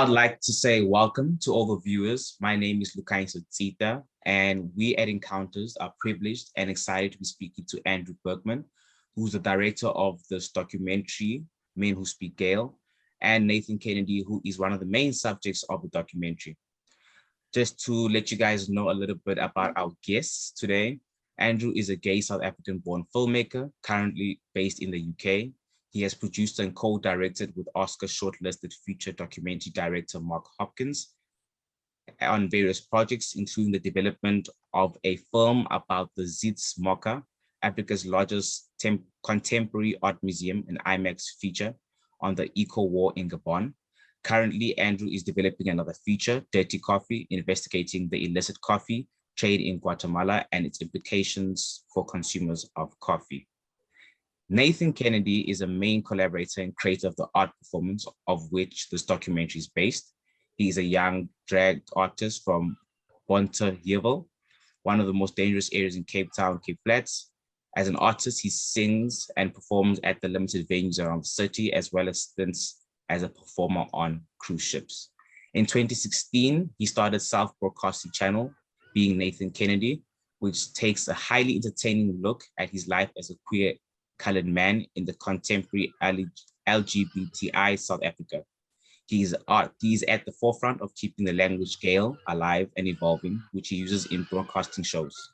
I'd like to say welcome to all the viewers. My name is Lukainso Tsita, and we at Encounters are privileged and excited to be speaking to Andrew Bergman, who's the director of this documentary, Men Who Speak Gayle, and Nathan Kennedy, who is one of the main subjects of the documentary. Just to let you guys know a little bit about our guests today, Andrew is a gay South African-born filmmaker, currently based in the UK. He has produced and co-directed with Oscar shortlisted feature documentary director Mark Hopkins on various projects, including the development of a film about the Zits Moka, Africa's largest contemporary art museum, an IMAX feature on the eco-war in Gabon. Currently, Andrew is developing another feature, Dirty Coffee, investigating the illicit coffee trade in Guatemala and its implications for consumers of coffee. Nathan Kennedy is a main collaborator and creator of the art performance of which this documentary is based. He is a young drag artist from Bonterhevel, one of the most dangerous areas in Cape Town, Cape Flats. As an artist, he sings and performs at the limited venues around the city, as well as stints as a performer on cruise ships. In 2016, he started self-broadcasting channel, Being Nathan Kennedy, which takes a highly entertaining look at his life as a queer colored man in the contemporary LGBTI South Africa. He is at the forefront of keeping the language Gayle alive and evolving, which he uses in broadcasting shows.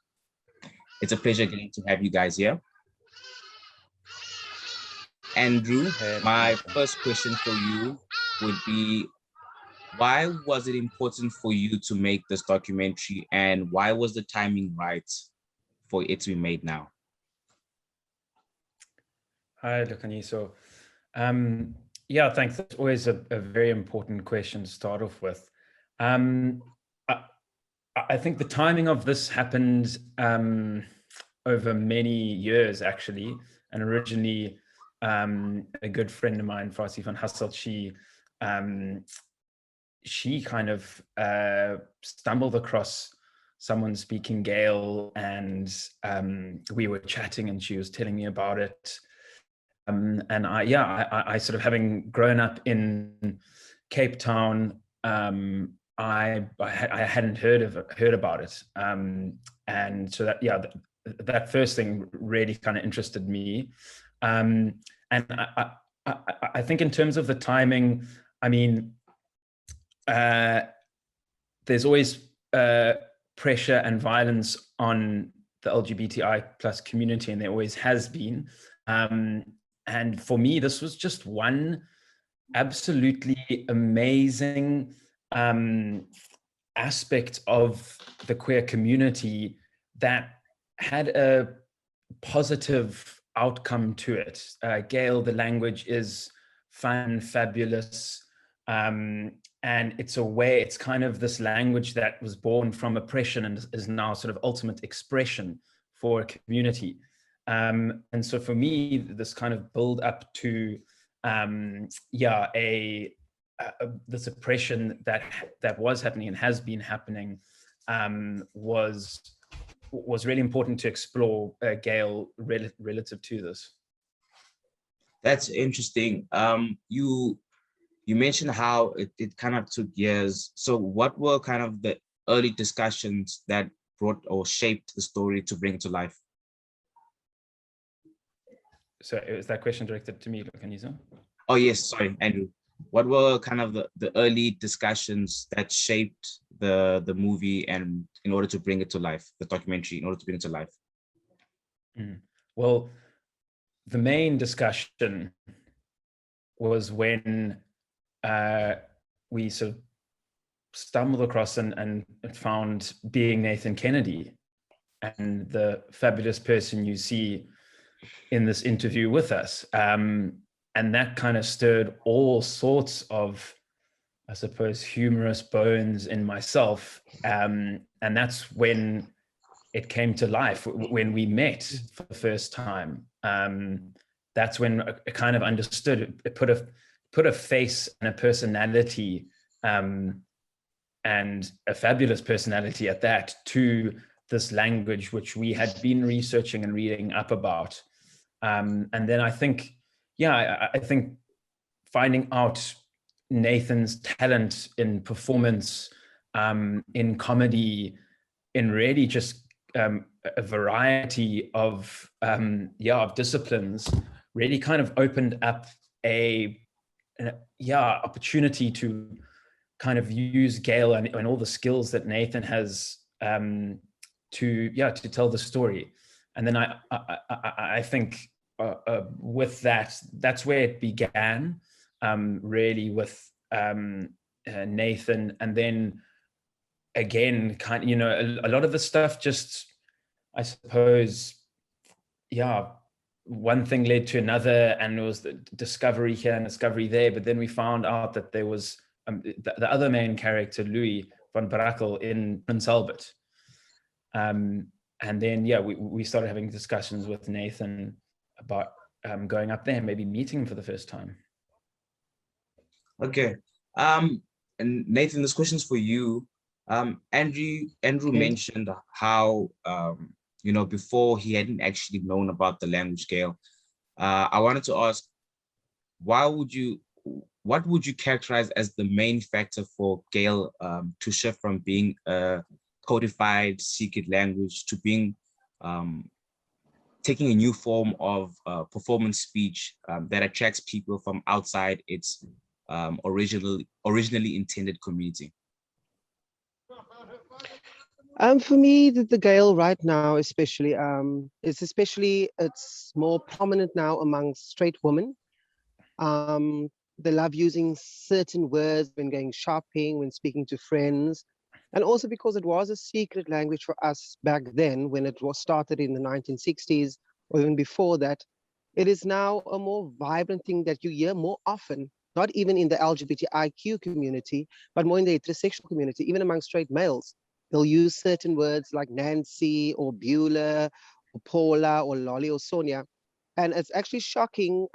It's a pleasure getting to have you guys here. Andrew, my first question for you would be, why was it important for you to make this documentary, and why was the timing right for it to be made now? Hi, Lukainso. Yeah, thanks. That's always a very important question to start off with. I think the timing of this happened over many years, actually. And originally, a good friend of mine, Farsi van Hasselt, she kind of stumbled across someone speaking Gayle, and we were chatting, and she was telling me about it. And I sort of, having grown up in Cape Town, I hadn't heard about it, and so that first thing really kind of interested me, and I think in terms of the timing, I mean, there's always pressure and violence on the LGBTI plus community, and there always has been. And for me, this was just one absolutely amazing aspect of the queer community that had a positive outcome to it. Gayle, the language, is fun, fabulous, and it's kind of this language that was born from oppression and is now sort of ultimate expression for a community. And so for me, this kind of build up to this oppression that was happening and has been happening was really important to explore Gayle relative to this. That's interesting. You mentioned how it kind of took years. So what were kind of the early discussions that brought or shaped the story to bring it to life? So is that question directed to me, Lukainso? Oh yes, sorry, Andrew. What were kind of the early discussions that shaped the movie, and in order to bring it to life, the documentary, in order to bring it to life? Well, the main discussion was when we sort of stumbled across and found Being Nathan Kennedy, and the fabulous person you see in this interview with us. And that kind of stirred all sorts of, I suppose, humorous bones in myself. And that's when it came to life, when we met for the first time. That's when I kind of understood it, put a face and a personality, and a fabulous personality at that, to this language, which we had been researching and reading up about. And then I think, I think finding out Nathan's talent in performance, in comedy, in really just a variety of of disciplines, really kind of opened up an opportunity to kind of use Gayle and all the skills that Nathan has to tell the story. And then I think with that, that's where it began, really with Nathan. And then again, kind of, you know, a lot of the stuff just, I suppose, one thing led to another, and it was the discovery here and discovery there. But then we found out that there was the other main character, Louis van Brakel, in Prince Albert. And then, we started having discussions with Nathan about going up there, maybe meeting him for the first time. Okay. And Nathan, this question's for you. Andrew mentioned how, you know, before he hadn't actually known about the language Gayle. I wanted to ask, what would you characterize as the main factor for Gayle to shift from being a codified secret language to being taking a new form of performance speech that attracts people from outside its originally intended community? For me, the Gayle right now, especially, it's more prominent now among straight women. They love using certain words when going shopping, when speaking to friends, and also because it was a secret language for us back then when it was started in the 1960s or even before that. It is now a more vibrant thing that you hear more often, not even in the LGBTIQ community, but more in the heterosexual community, even among straight males. They'll use certain words like Nancy or Beulah or Paula or Lolly or Sonia. And it's actually shocking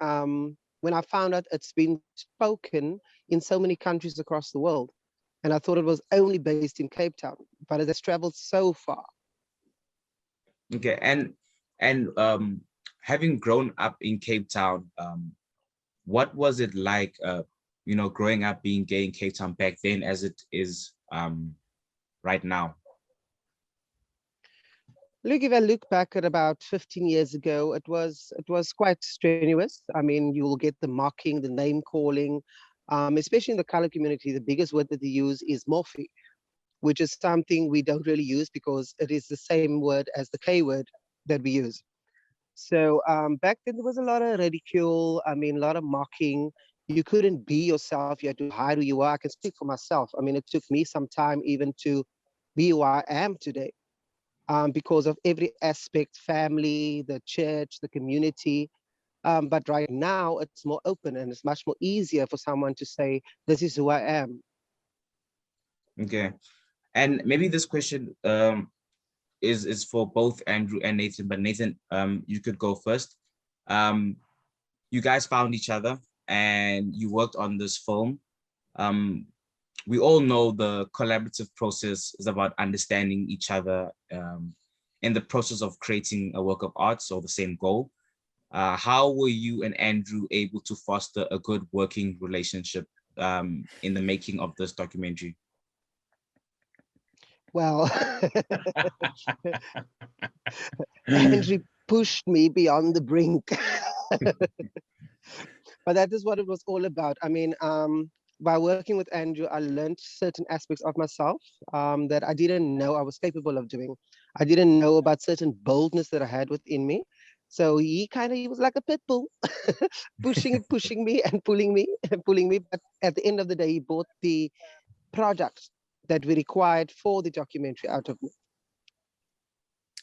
when I found out it's been spoken in so many countries across the world. And I thought it was only based in Cape Town, but it has traveled so far. Okay, and having grown up in Cape Town, what was it like, you know, growing up being gay in Cape Town back then as it is right now? Look, if I look back at about 15 years ago, it was quite strenuous. I mean, you will get the mocking, the name calling, especially in the color community. The biggest word that they use is morphe, which is something we don't really use because it is the same word as the K word that we use. So back then there was a lot of ridicule. I mean, a lot of mocking. You couldn't be yourself. You had to hide who you are. I can speak for myself. I mean, it took me some time even to be who I am today, because of every aspect, family, the church, the community. But right now it's more open and it's much more easier for someone to say, this is who I am. Okay. And maybe this question is for both Andrew and Nathan, but Nathan, you could go first. You guys found each other and you worked on this film. We all know the collaborative process is about understanding each other in the process of creating a work of art, so the same goal. How were you and Andrew able to foster a good working relationship in the making of this documentary? Well, Andrew pushed me beyond the brink. But that is what it was all about. I mean, by working with Andrew, I learned certain aspects of myself that I didn't know I was capable of doing. I didn't know about certain boldness that I had within me. So he was like a pit bull, pushing me and pulling me and pulling me. But at the end of the day, he bought the product that we required for the documentary out of me.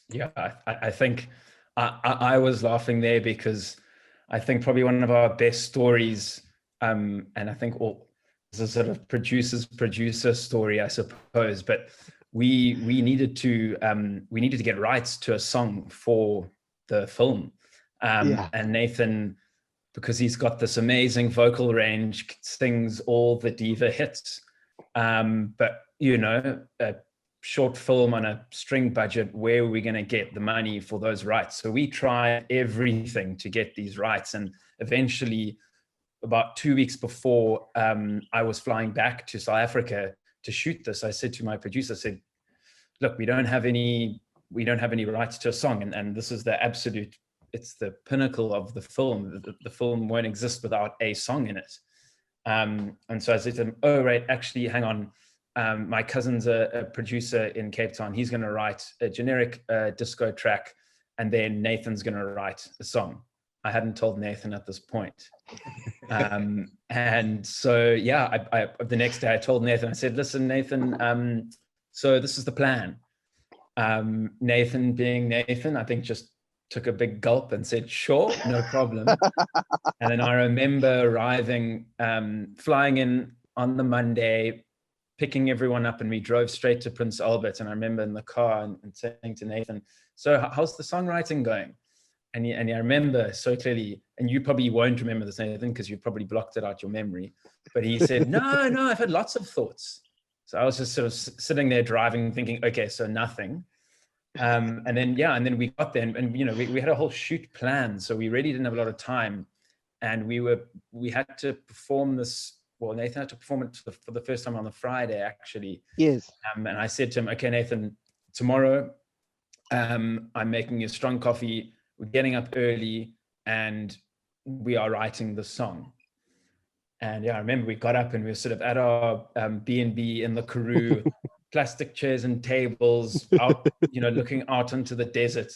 Yeah, I think I was laughing there because I think probably one of our best stories, and I think it's a sort of producer story, I suppose, but we needed to get rights to a song for the film. And Nathan, because he's got this amazing vocal range, sings all the diva hits. But, you know, a short film on a string budget, where are we going to get the money for those rights? So we tried everything to get these rights. And eventually about 2 weeks before I was flying back to South Africa to shoot this, I said to my producer, I said, look, we don't have any rights to a song, and this is the absolute, it's the pinnacle of the film. The film won't exist without a song in it. And so I said to him, oh, right, actually, hang on. My cousin's a producer in Cape Town. He's going to write a generic disco track, and then Nathan's going to write a song. I hadn't told Nathan at this point. And so, yeah, I the next day I told Nathan, I said, listen, Nathan, so this is the plan. Nathan, being Nathan, I think just took a big gulp and said, sure, no problem. And then I remember arriving, flying in on the Monday, picking everyone up, and we drove straight to Prince Albert. And I remember in the car and saying to Nathan, so how's the songwriting going? And I remember so clearly, and you probably won't remember this, Nathan, because you probably blocked it out your memory. But he said, no, I've had lots of thoughts. So I was just sort of sitting there driving, thinking, okay, so nothing. And then we got there, and you know, we had a whole shoot plan, so we really didn't have a lot of time, and we had to perform this. Well, Nathan had to perform it for the first time on the Friday, actually. Yes. And I said to him, okay, Nathan, tomorrow, I'm making you a strong coffee. We're getting up early, and we are writing the song. And yeah, I remember we got up and we were sort of at our B&B in the Karoo, plastic chairs and tables, out, you know, looking out into the desert.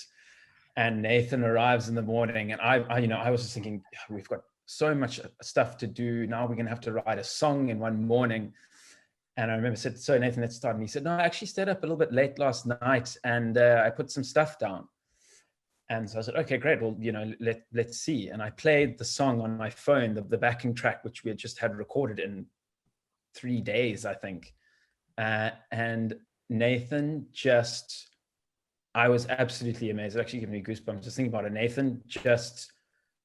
And Nathan arrives in the morning, and I was just thinking, we've got so much stuff to do. Now we're going to have to write a song in one morning. And I remember I said, so Nathan, let's start. And he said, no, I actually stayed up a little bit late last night, and I put some stuff down. And so I said, okay, great. Well, you know, let's see. And I played the song on my phone, the backing track, which we had just had recorded in 3 days, I think. And Nathan I was absolutely amazed. It actually gave me goosebumps just thinking about it. Nathan just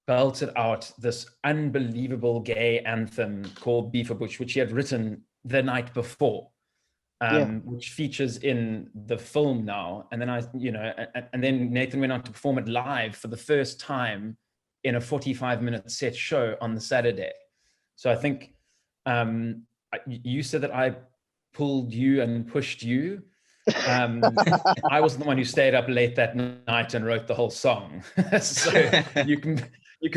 belted out this unbelievable gay anthem called Beef or Bush, which he had written the night before. Which features in the film now. And then and then Nathan went on to perform it live for the first time in a 45-minute set show on the Saturday. So I think you said that I pulled you and pushed you. I was the one who stayed up late that night and wrote the whole song. So you can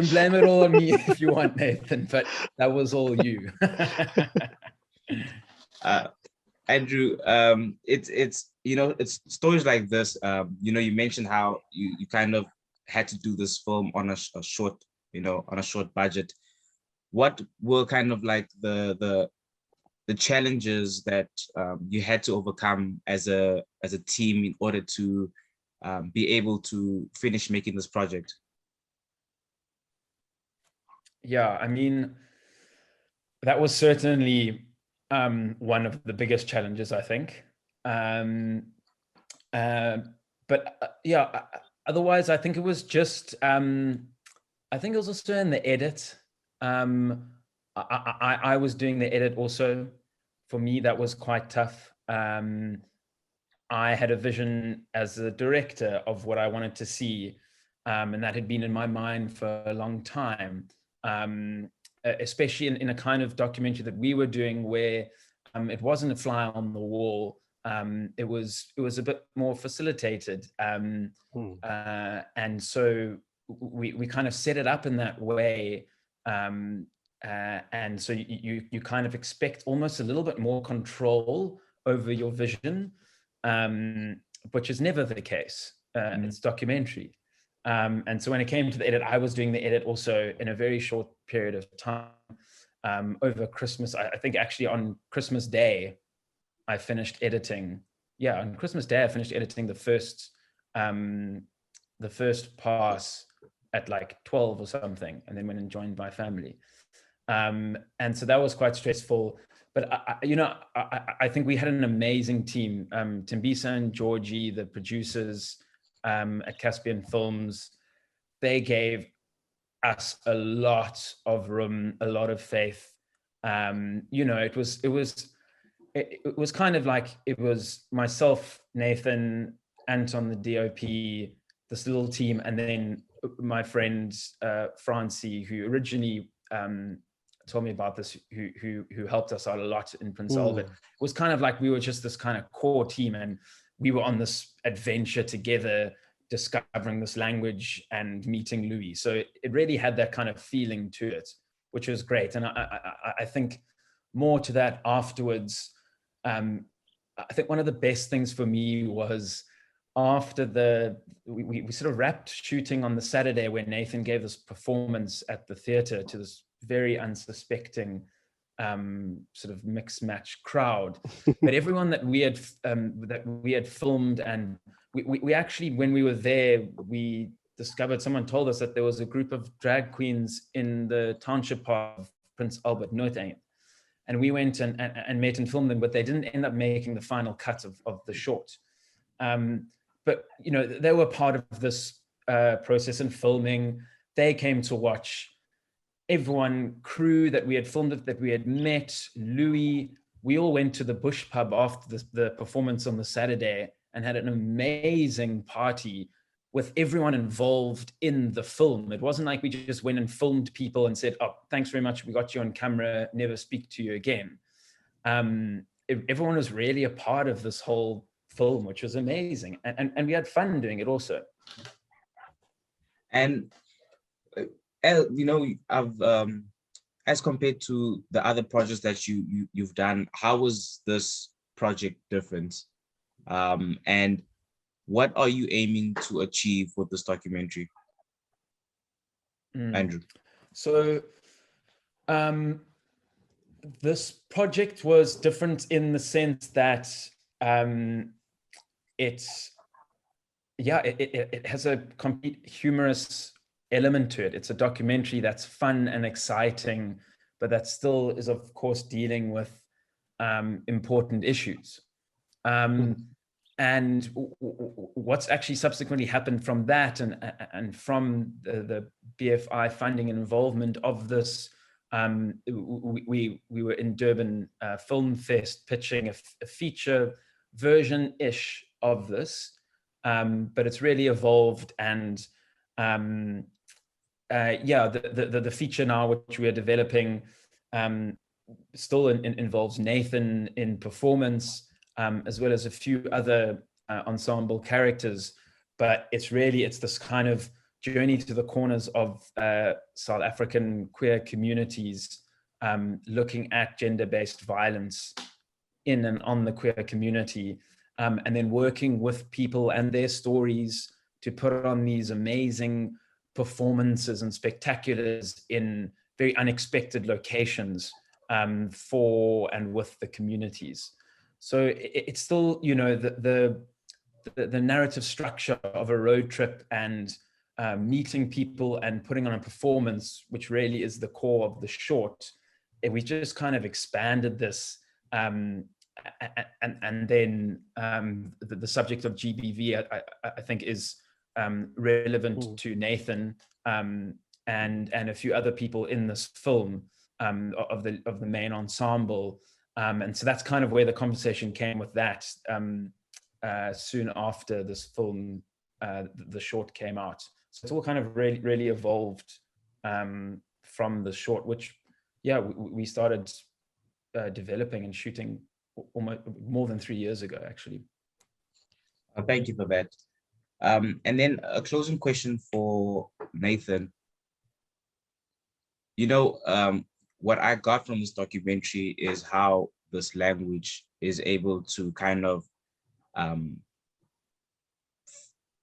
blame it all on me if you want, Nathan, but that was all you. Andrew, it's you know, it's stories like this. You know, you mentioned how you kind of had to do this film on a short, you know, on a short budget. What were kind of like the challenges that you had to overcome as a team in order to be able to finish making this project? Yeah, I mean, that was certainly one of the biggest challenges, I think. Otherwise, I think it was just, I think it was also in the edit. I was doing the edit also. For me, that was quite tough. I had a vision as a director of what I wanted to see, and that had been in my mind for a long time. Especially in a kind of documentary that we were doing where it wasn't a fly on the wall. It was a bit more facilitated. And so we kind of set it up in that way. And so you kind of expect almost a little bit more control over your vision, which is never the case. It's documentary. And so when it came to the edit, I was doing the edit also in a very short period of time. Over Christmas, I think actually on Christmas Day, I finished editing. Yeah, on Christmas Day, I finished editing the first pass at like 12 or something, and then went and joined my family. And so that was quite stressful. But I think we had an amazing team. Timbisa and Georgie, the producers at Caspian Films, they gave us a lot of room, a lot of faith. It was kind of like it was myself, Nathan, Anton, the DOP, this little team, and then my friend Francie, who originally told me about this, who helped us out a lot in Prince Albert. Mm. It was kind of like we were just this kind of core team, and we were on this adventure together, discovering this language and meeting Louis. So it really had that kind of feeling to it, which was great. And I think more to that afterwards. I think one of the best things for me was after we sort of wrapped shooting on the Saturday, when Nathan gave this performance at the theater to this very unsuspecting sort of mixed match crowd. But everyone that we had filmed, and we actually, when we were there, we discovered, someone told us that there was a group of drag queens in the township of Prince Albert, Noordeng. And we went and met and filmed them, but they didn't end up making the final cut of the short. But you know, they were part of this process and filming. They came to watch. Everyone, crew that we had filmed it, that we had met, Louis, we all went to the Bush pub after the performance on the Saturday and had an amazing party with everyone involved in the film. It wasn't like we just went and filmed people and said, oh, thanks very much, we got you on camera, never speak to you again. Everyone was really a part of this whole film, which was amazing. And we had fun doing it also. And you know, I've as compared to the other projects that you've done, how was this project different? And what are you aiming to achieve with this documentary, Andrew? So this project was different in the sense that it has a complete humorous element to it. It's a documentary that's fun and exciting, but that still is, of course, dealing with important issues. And what's actually subsequently happened from that, and from the BFI funding and involvement of this, we were in Durban Film Fest pitching a feature version-ish of this, but it's really evolved. And the feature now, which we are developing, still involves Nathan in performance, as well as a few other ensemble characters. But it's this kind of journey to the corners of South African queer communities, looking at gender-based violence in and on the queer community, and then working with people and their stories to put on these amazing performances and spectaculars in very unexpected locations for and with the communities. So it's still, you know, the narrative structure of a road trip and meeting people and putting on a performance, which really is the core of the short. We just kind of expanded this, and then the subject of GBV, I think, is relevant to Nathan and a few other people in this film, of the main ensemble. And so that's kind of where the conversation came with that, soon after this film, the short came out. So it's all kind of really evolved from the short, which, we started developing and shooting almost more than 3 years ago, actually. Thank you for that. And then a closing question for Nathan. You know, what I got from this documentary is how this language is able to kind of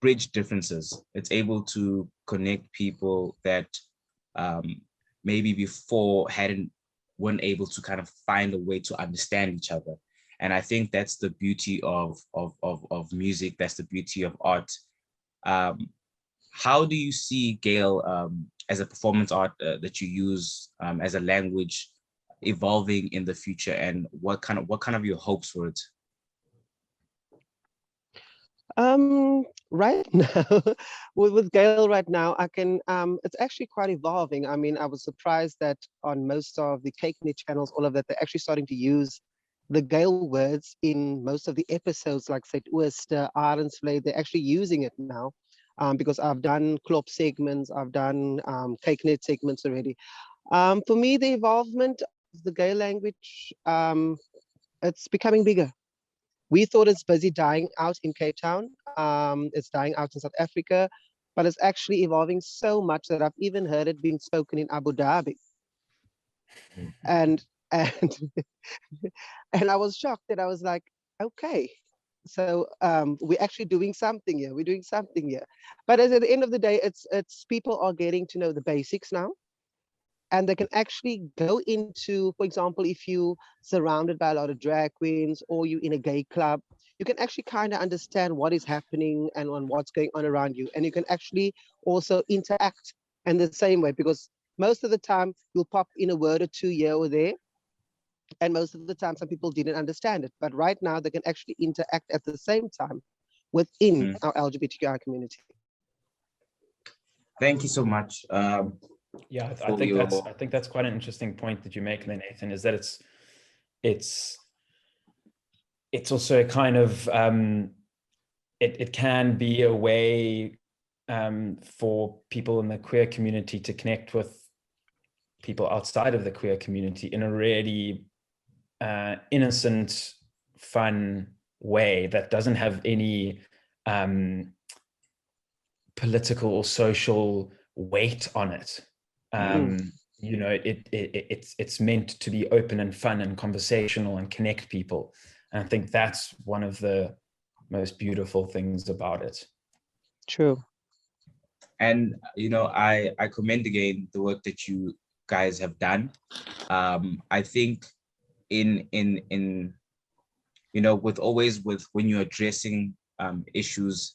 bridge differences. It's able to connect people that maybe before weren't able to kind of find a way to understand each other. And I think that's the beauty of music. That's the beauty of art. How do you see Gayle as a performance art that you use as a language evolving in the future, and what kind of your hopes for it? Right now, with Gayle right now, I can, it's actually quite evolving. I mean, I was surprised that on most of the Cakenet channels, all of that, they're actually starting to use the Gayle words in most of the episodes, like St. Ooster, Arendsvlei, they're actually using it now, because I've done Klop segments, I've done Cakenet segments already. For me, the involvement of the gay language, it's becoming bigger. We thought it's busy dying out in Cape Town. It's dying out in South Africa, but it's actually evolving so much that I've even heard it being spoken in Abu Dhabi. And and and I was shocked that I was like, okay, so we're actually doing something here. We're doing something here. But at the end of the day, it's people are getting to know the basics now, and they can actually go into, for example, if you surrounded by a lot of drag queens or you in a gay club, you can actually kind of understand what is happening and on what's going on around you, and you can actually also interact in the same way, because most of the time you'll pop in a word or two here or there, and most of the time some people didn't understand it, but right now they can actually interact at the same time within our LGBTQI community. Thank you so much. Yeah, I think that's quite an interesting point that you make there, Nathan, is that it's also a kind of it can be a way for people in the queer community to connect with people outside of the queer community in a really innocent, fun way that doesn't have any political or social weight on it. You know, it's meant to be open and fun and conversational and connect people. And I think that's one of the most beautiful things about it. True. And, you know, I commend again the work that you guys have done. I think in you know, with when you're addressing issues,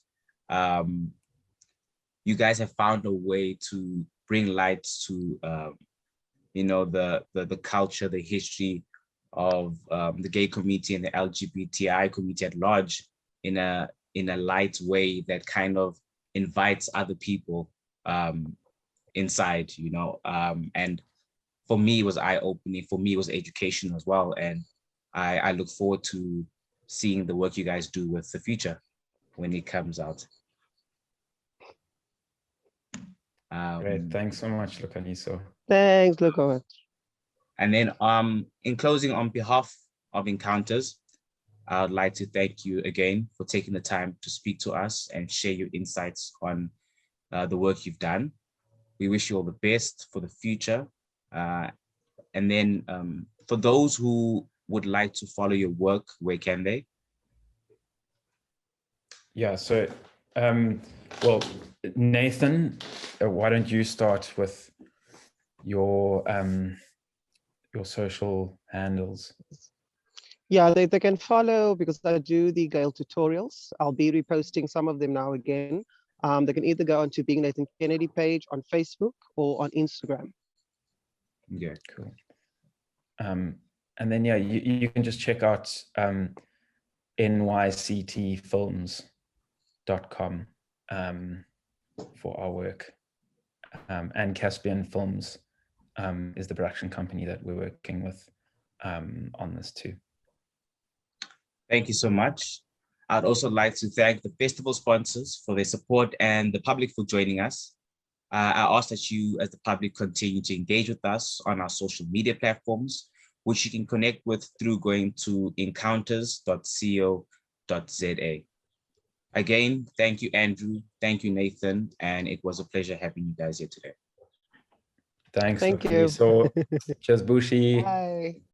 you guys have found a way to bring light to you know, the culture, the history of the gay community and the LGBTI community at large in a light way that kind of invites other people inside, you know, and for me it was eye-opening, for me it was education as well, and I look forward to seeing the work you guys do with the future when it comes out. Great, thanks so much, Lukaniso. Thanks, Luko. And then in closing, on behalf of Encounters, I would like to thank you again for taking the time to speak to us and share your insights on the work you've done. We wish you all the best for the future. And then for those who would like to follow your work, where can they? Yeah, so, well, Nathan, why don't you start with your social handles? Yeah, they can follow, because I do the Gayle tutorials. I'll be reposting some of them now again. They can either go onto Being Nathan Kennedy page on Facebook or on Instagram. Yeah, cool. And then, yeah, you can just check out nyctfilms.com for our work. And Caspian Films is the production company that we're working with on this too. Thank you so much. I'd also like to thank the festival sponsors for their support and the public for joining us. I ask that you, as the public, continue to engage with us on our social media platforms, which you can connect with through going to encounters.co.za. Again, thank you, Andrew. Thank you, Nathan. And it was a pleasure having you guys here today. Thanks. Thank you. So, cheers, Bushi. Bye.